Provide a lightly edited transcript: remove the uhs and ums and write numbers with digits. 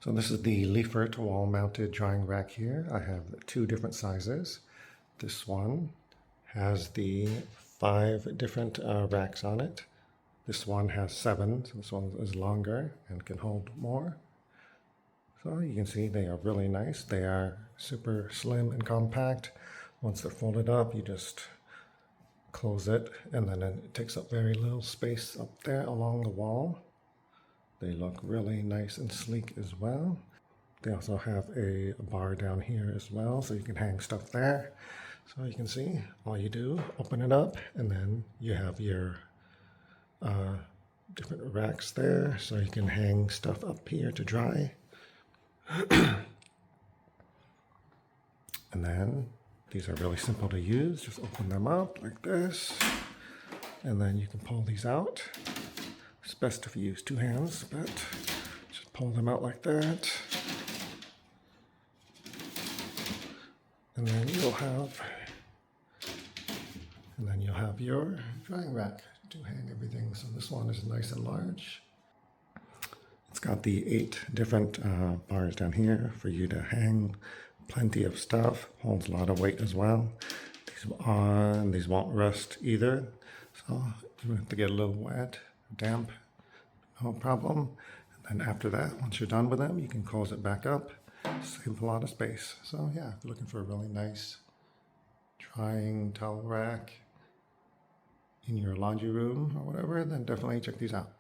So this is the Leifheit wall-mounted drying rack here. I have two different sizes. This one has the 5 different racks on it. This one has 7, so this one is longer and can hold more. So you can see they are really nice. They are super slim and compact. Once they're folded up, you just close it, and then it takes up very little space up there along the wall. They look really nice and sleek as well. They also have a bar down here as well, so you can hang stuff there. So you can see, all you do, open it up, and then you have your different racks there, so you can hang stuff up here to dry. And then these are really simple to use. Just open them up like this, and then you can pull these out. It's best if you use 2 hands, but just pull them out like that. And then you'll have your drying rack to hang everything. So this one is nice and large. It's got the 8 different bars down here for you to hang plenty of stuff. Holds a lot of weight as well. These won't rust either. So you have to get a little wet, damp, no problem. And then after that, once you're done with them, you can close it back up. Save a lot of space. So yeah, if you're looking for a really nice drying towel rack in your laundry room or whatever, then definitely check these out.